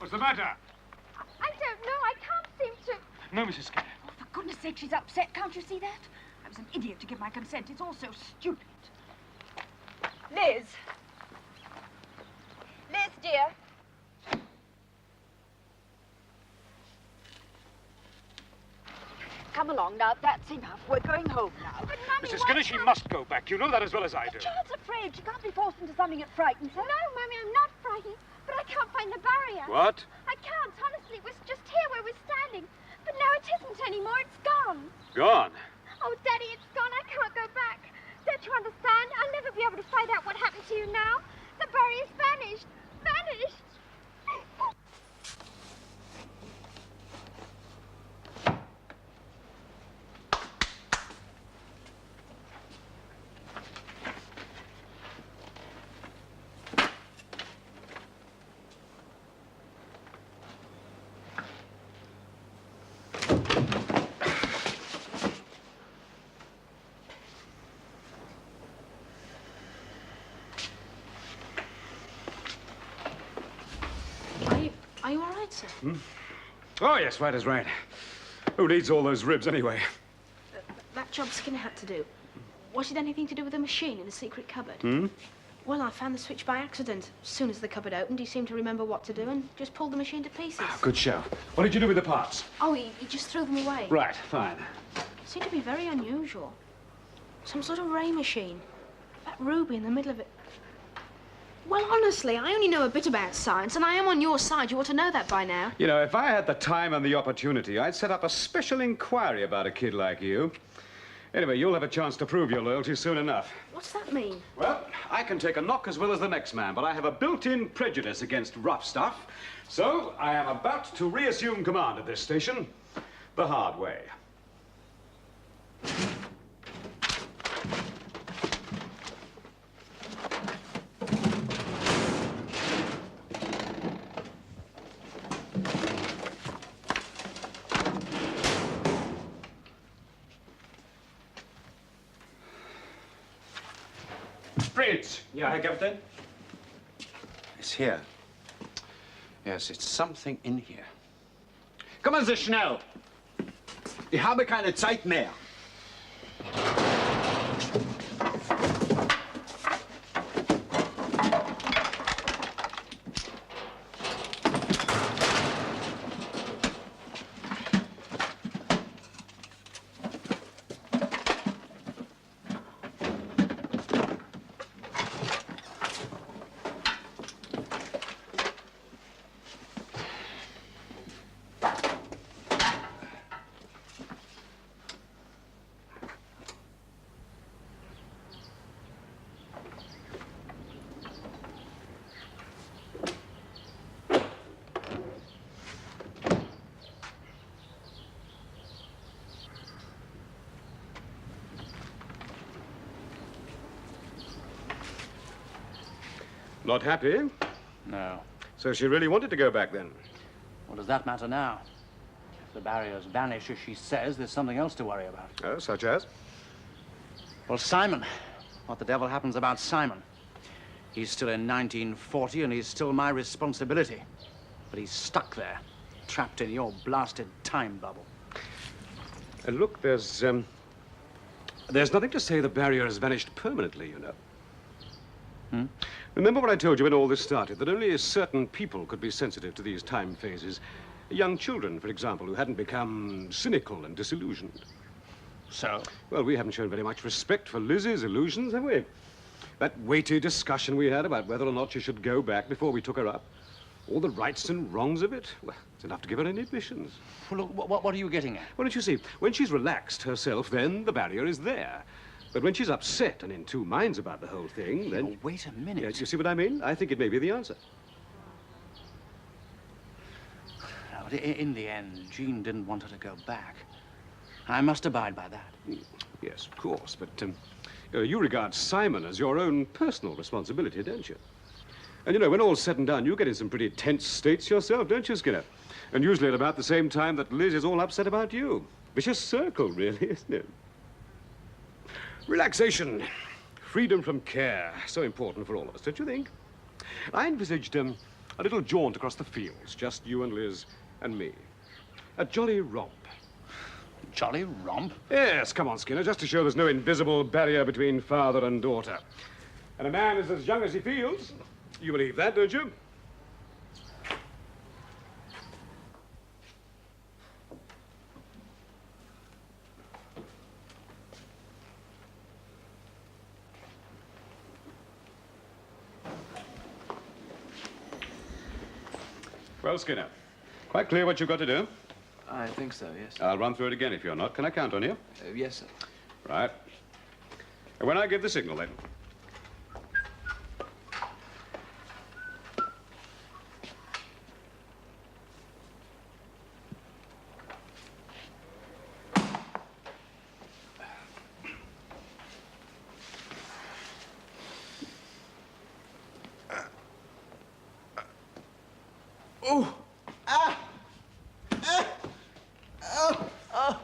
What's the matter? I don't know. I can't seem to... No, Mrs. Skinner. Oh, for goodness sake, she's upset. Can't you see that? I was an idiot to give my consent. It's all so stupid. Liz. Liz, dear. Come along now. That's enough. We're going home now. But, Mummy, Mrs. Skinner, she must go back. You know that as well as I do. The child's afraid. She can't be forced into something that frightens her. No, Mummy, I'm not frightened. But I can't find the barrier. What? I can't, honestly. It was just here where we're standing. But now it isn't anymore. It's gone. Gone? Oh, Daddy, it's gone. I can't go back. Don't you understand? I'll never be able to find out what happened to you now. The barrier's vanished. Vanished. Are you all right, sir? Oh, yes, right is right. Who needs all those ribs anyway? That job Skinner had to do, was it anything to do with the machine in the secret cupboard? Well, I found the switch by accident. As soon as the cupboard opened, he seemed to remember what to do and just pulled the machine to pieces. Good show. What did you do with the parts? Oh, he just threw them away. Right, fine. Seemed to be very unusual. Some sort of ray machine. That ruby in the middle of it. Well, honestly, I only know a bit about science, and I am on your side. You ought to know that by now. You know, if I had the time and the opportunity, I'd set up a special inquiry about a kid like you. Anyway, you'll have a chance to prove your loyalty soon enough. What's that mean? Well, I can take a knock as well as the next man, but I have a built-in prejudice against rough stuff. So, I am about to reassume command of this station the hard way. Fritz! Yeah, Herr Captain? It's here. Yes, it's something in here. Kommen Sie schnell! Ich habe keine Zeit mehr. Not happy? No. So she really wanted to go back then? What does that matter now? If the barriers vanish, as she says, there's something else to worry about. Oh, such as? Well, Simon. What the devil happens about Simon? He's still in 1940, and he's still my responsibility. But he's stuck there, trapped in your blasted time bubble. Look, there's nothing to say the barrier has vanished permanently, you know. Remember what I told you when all this started, that only certain people could be sensitive to these time phases. Young children, for example, who hadn't become cynical and disillusioned. So? Well, we haven't shown very much respect for Liz's illusions, have we? That weighty discussion we had about whether or not she should go back before we took her up. All the rights and wrongs of it. Well, it's enough to give her inhibitions. Well, look, what are you getting at? Well, don't you see, when she's relaxed herself, then the barrier is there. But when she's upset and in two minds about the whole thing, then... Oh, wait a minute. Yes, you see what I mean? I think it may be the answer. No, but in the end, Jean didn't want her to go back. I must abide by that. Yes, of course, but you regard Simon as your own personal responsibility, don't you? And, you know, when all's said and done, you get in some pretty tense states yourself, don't you, Skinner? And usually at about the same time that Liz is all upset about you. Vicious circle, really, isn't it? Relaxation, freedom from care, so important for all of us, don't you think? I envisaged A little jaunt across the fields, just you and Liz and me. A jolly romp. Jolly romp? Yes, come on, Skinner, just to show there's no invisible barrier between father and daughter. And a man is as young as he feels. You believe that, don't you? Well, Skinner, quite clear what you've got to do? I think so, yes. I'll run through it again if you're not. Can I count on you? Yes, sir. Right. And when I give the signal, then.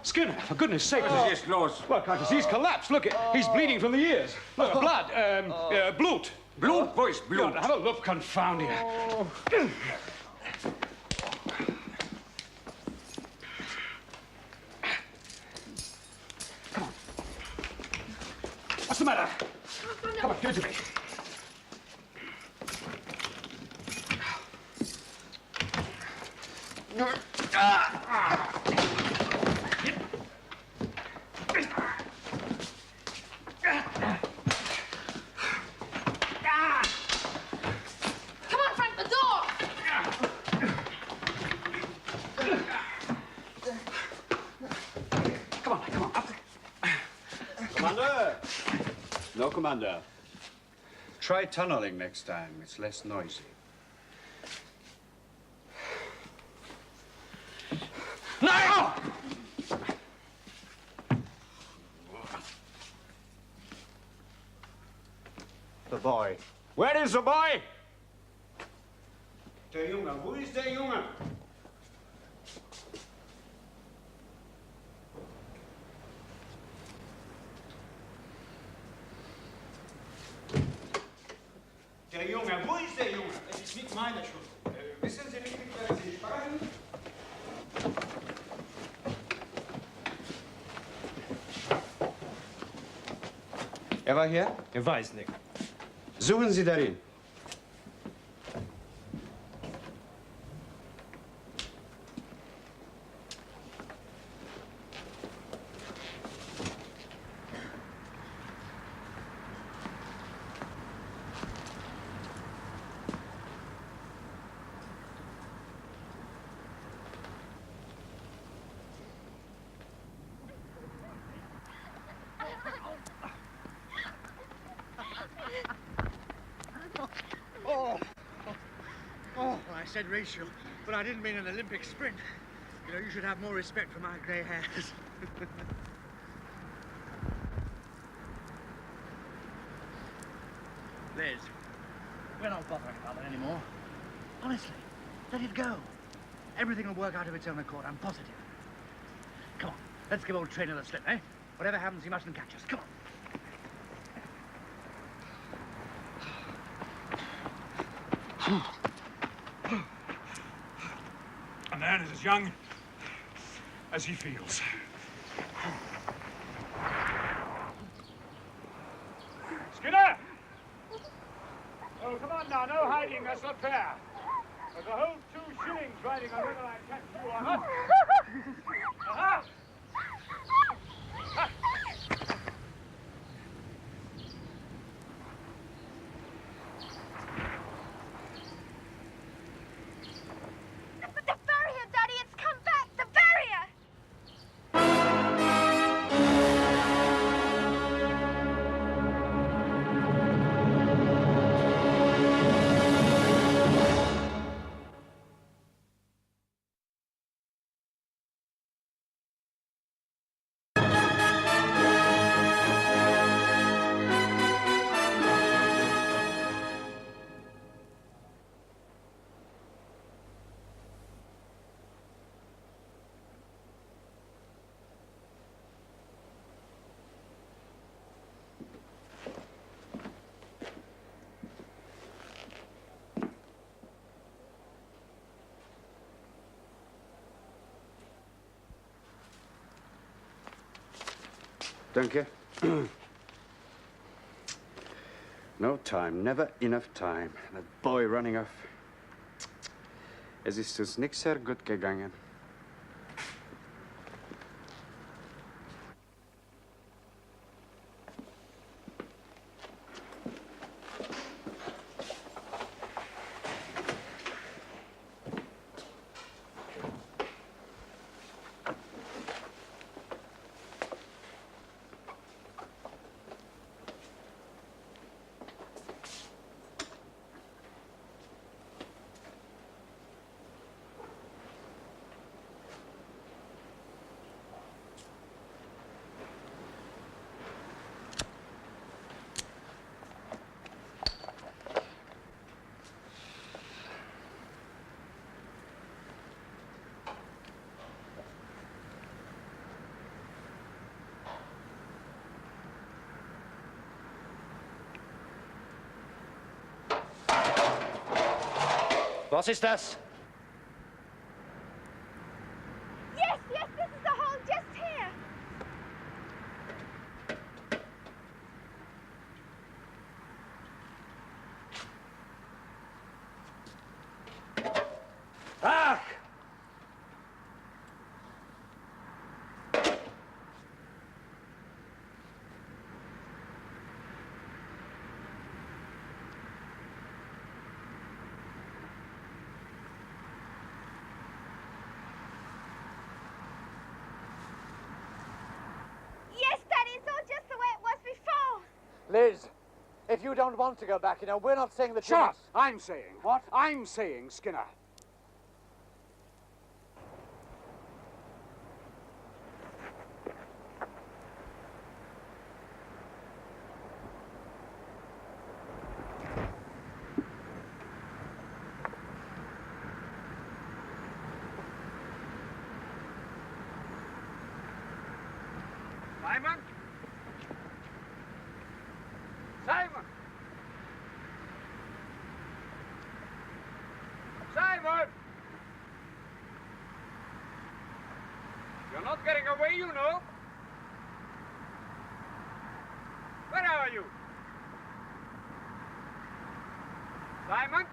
Skinner, for goodness sake. Yes, close. Well, can't you see he's collapsed? Look, he's bleeding from the ears. Look, blood, blood. Blut, boys, blut. Have a look, confound you. Come on. What's the matter? Come on, give it to me. Come on, Frank, the door! Come on, come on, up there. Commander! No, Commander. Try tunneling next time. It's less noisy. No! The boy. Where is the boy? Der Junge. Wo ist der Junge? Der Junge. Wo ist der Junge? Es ist nicht meine Schuld. Wissen Sie nicht, mit wem Sie sprechen? Er war hier? Ich weiß nicht. Suchen Sie darin. Oh, I said racial, but I didn't mean an Olympic sprint. You know, you should have more respect for my grey hairs. Liz, we're not bothering about that anymore. Honestly, let it go. Everything will work out of its own accord, I'm positive. Come on, let's give old Trainer the slip, eh? Whatever happens, he mustn't catch us. Come on. A man is as young as he feels. Skinner! Oh, come on now, no hiding, that's not fair. There's a whole 2 shillings riding on whether I catch you or not. Aha! Thank you. No time, never enough time. That boy running off. Es ist uns nicht sehr gut gegangen. Was ist das? Yes, yes, this is the hole just here. Ach! Yes, Daddy, it's all just the way it was before. Liz, if you don't want to go back, we're not saying that you Shut up! must. I'm saying. What? I'm saying, Skinner. Simon? Simon! Simon! You're not getting away, you know. Where are you? Simon?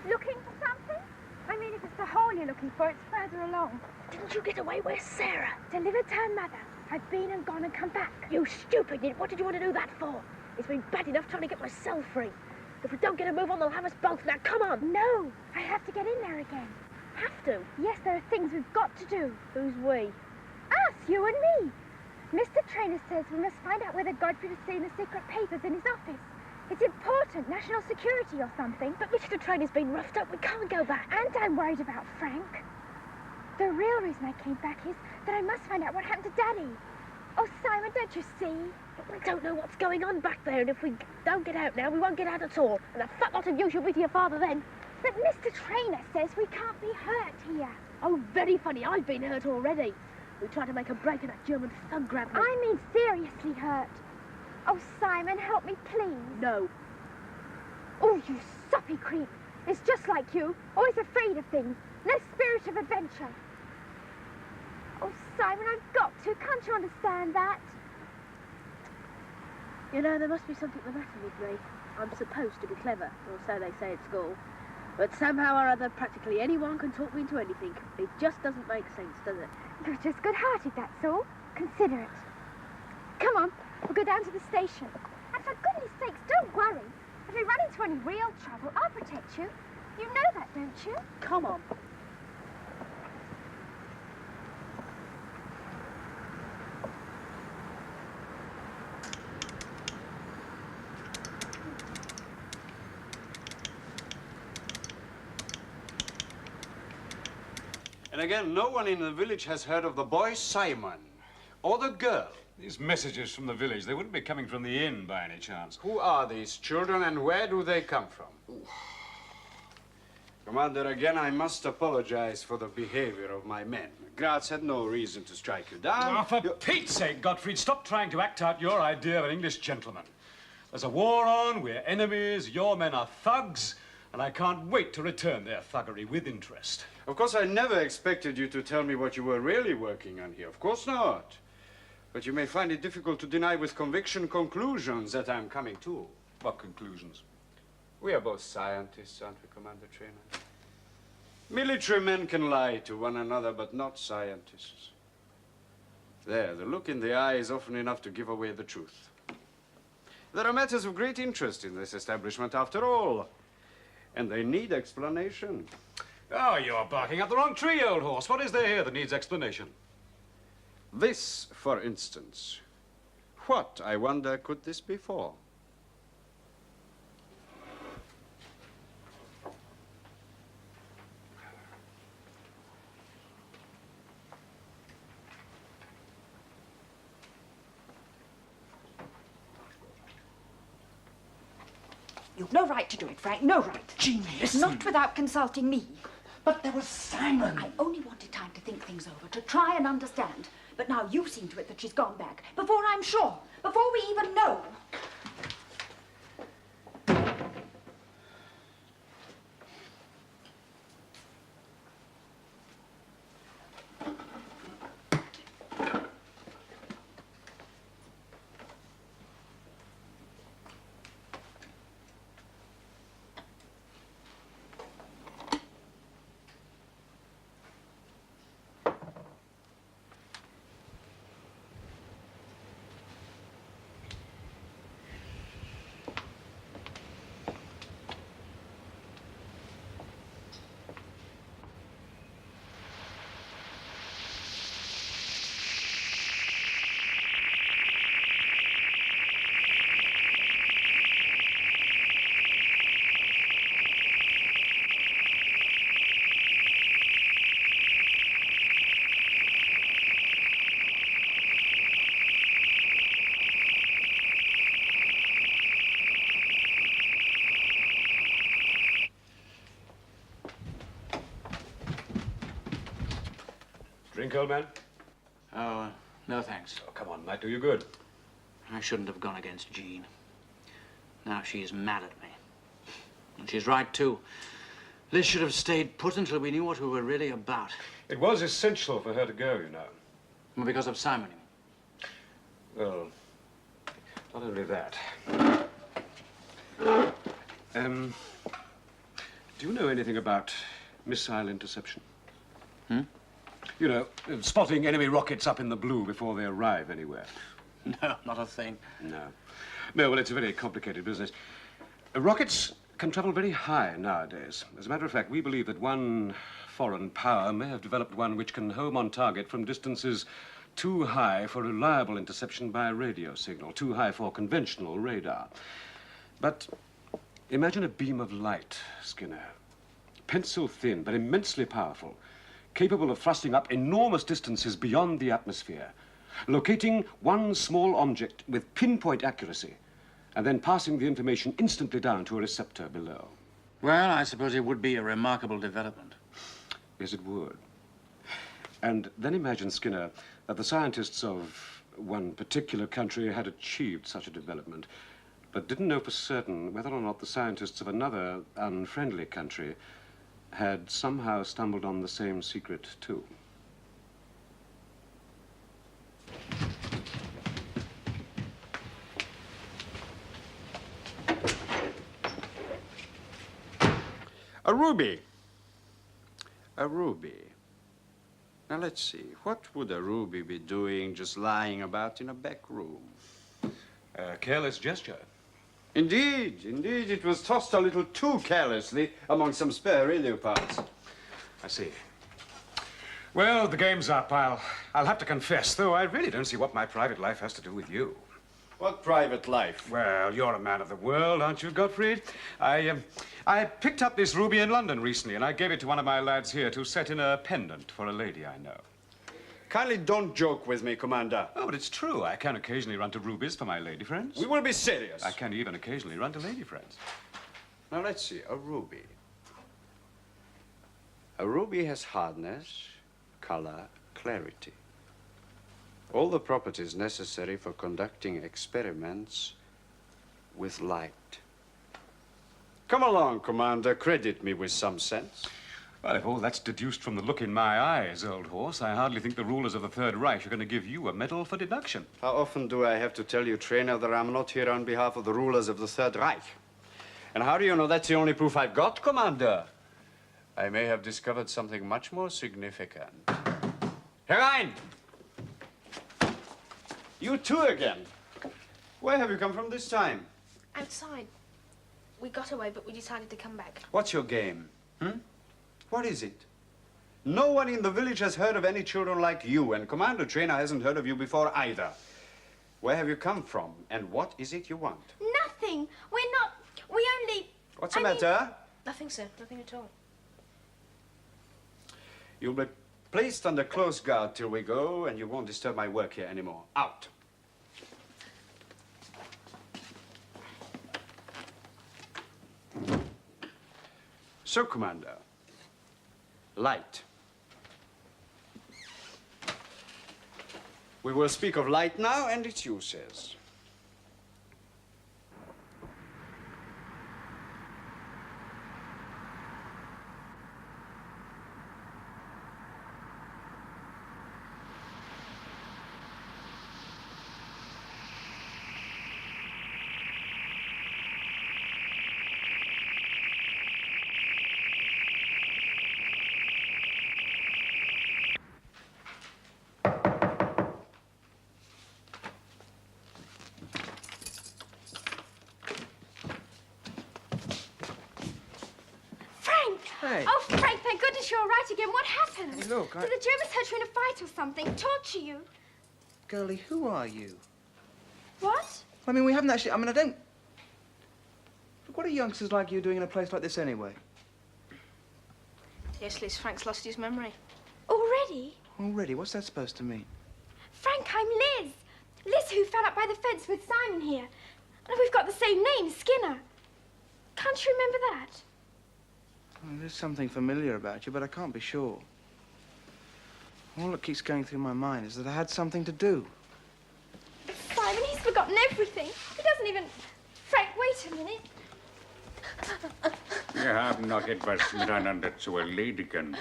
Looking for something? I mean, if it's the hole you're looking for, it's further along. Didn't you get away? Where's Sarah? Delivered to her mother. I've been and gone and come back. You stupid idiot. What did you want to do that for? It's been bad enough trying to get myself free. If we don't get a move on, they'll have us both. Now, come on. No, I have to get in there again. Have to. Yes, there are things we've got to do. Who's we? Us, you and me. Mr. Trainer says we must find out whether Gottfried has seen the secret papers in his office. It's important, national security or something. But Mr. Trainer's been roughed up. We can't go back. And I'm worried about Frank. The real reason I came back is that I must find out what happened to Daddy. Oh, Simon, don't you see? But we don't know what's going on back there, and if we don't get out now, we won't get out at all. And a fat lot of use you'll be to your father then. But Mr. Trainer says we can't be hurt here. Oh, very funny. I've been hurt already. We tried to make a break and that German thug grabbed me. I mean seriously hurt. Oh, Simon, help me, please. No. Oh, you soppy creep. It's just like you. Always afraid of things. No spirit of adventure. Oh, Simon, I've got to. Can't you understand that? You know, there must be something the matter with me. I'm supposed to be clever, or so they say at school. But somehow or other, practically anyone can talk me into anything. It just doesn't make sense, does it? You're just good-hearted, that's all. Consider it. Come on, we'll go down to the station. And for goodness sakes, don't worry. If we run into any real trouble, I'll protect you. You know that, don't you? Come on. And again, no one in the village has heard of the boy Simon or the girl. These messages from the village, they wouldn't be coming from the inn by any chance. Who are these children and where do they come from? Commander, again, I must apologize for the behavior of my men. Graz had no reason to strike you down. Oh, for Pete's sake, Gottfried, stop trying to act out your idea of an English gentleman. There's a war on, we're enemies, your men are thugs, and I can't wait to return their thuggery with interest. Of course, I never expected you to tell me what you were really working on here. Of course not. But you may find it difficult to deny with conviction conclusions that I'm coming to. What conclusions? We are both scientists, aren't we, Commander Trainer? Military men can lie to one another, but not scientists. There, the look in the eye is often enough to give away the truth. There are matters of great interest in this establishment, after all, and they need explanation. Oh, you're barking up the wrong tree, old horse. What is there here that needs explanation? This, for instance. What, I wonder, could this be for? You've no right to do it, Frank, no right. Jean, listen. Not without consulting me. But there was Simon. I only wanted time to think things over, to try and understand. But now you've seen to it that she's gone back, before I'm sure, before we even know. Drink, old man? Oh, no thanks. Oh, come on, might do you good. I shouldn't have gone against Jean. Now she's mad at me. And she's right, too. Liz should have stayed put until we knew what we were really about. It was essential for her to go, you know. Well, because of Simon, you mean? Well, not only that. Do you know anything about missile interception? Hmm? You know, spotting enemy rockets up in the blue before they arrive anywhere. No, not a thing. No. No, well, it's a very complicated business. Rockets can travel very high nowadays. As a matter of fact, we believe that one foreign power may have developed one which can home on target from distances too high for reliable interception by a radio signal, too high for conventional radar. But imagine a beam of light, Skinner. Pencil thin, but immensely powerful, capable of thrusting up enormous distances beyond the atmosphere, locating one small object with pinpoint accuracy, and then passing the information instantly down to a receptor below. Well, I suppose it would be a remarkable development. Yes, it would. And then imagine, Skinner, that the scientists of one particular country had achieved such a development, but didn't know for certain whether or not the scientists of another unfriendly country had somehow stumbled on the same secret, too. A ruby. A ruby. Now, let's see. What would a ruby be doing just lying about in a back room? A careless gesture. Indeed, indeed. It was tossed a little too carelessly among some spare radio parts. I see. Well, the game's up. I'll have to confess, though I really don't see what my private life has to do with you. What private life? Well, you're a man of the world, aren't you, Gottfried? I picked up this ruby in London recently, and I gave it to one of my lads here to set in a pendant for a lady I know. Kindly don't joke with me, Commander. Oh, but it's true. I can occasionally run to rubies for my lady friends. We will be serious. I can even occasionally run to lady friends. Now, let's see. A ruby. A ruby has hardness, color, clarity. All the properties necessary for conducting experiments with light. Come along, Commander. Credit me with some sense. Well, if all that's deduced from the look in my eyes, old horse, I hardly think the rulers of the Third Reich are going to give you a medal for deduction. How often do I have to tell you, trainer, that I'm not here on behalf of the rulers of the Third Reich? And how do you know that's the only proof I've got, Commander? I may have discovered something much more significant. Herein! You too again. Where have you come from this time? Outside. We got away, but we decided to come back. What's your game? What is it? No one in the village has heard of any children like you, and Commander Trainer hasn't heard of you before either. Where have you come from, and what is it you want? Nothing. We're not... We only... What's the matter? Nothing, sir. Nothing at all. You'll be placed under close guard till we go, and you won't disturb my work here anymore. Out. So, Commander, light. We will speak of light now, and its uses. Hey. Oh, Frank, thank goodness you're all right again. What happened? Hey, look, Did the Germans hurt you in a fight or something? Torture you? Girlie, who are you? What? I mean, we haven't actually... I mean, I don't... Look, what are youngsters like you doing in a place like this anyway? Yes, Liz, Frank's lost his memory. Already? Already? What's that supposed to mean? Frank, I'm Liz. Liz who fell up by the fence with Simon here. And we've got the same name, Skinner. Can't you remember that? Well, there's something familiar about you, but I can't be sure. All that keeps going through my mind is that I had something to do. Simon, he's forgotten everything. He doesn't even... Frank, wait a minute. Wir haben noch etwas miteinander zu erledigen.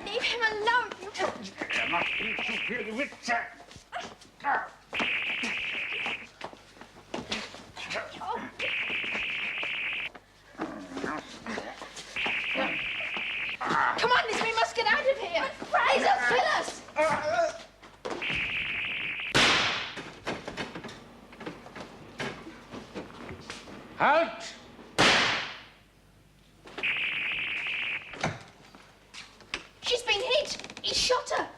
Leave him alone, you... Macht nicht zu viele Witze. Come on, Liz, we must get out of here. Fraser, kill us. Halt! She's been hit. He shot her.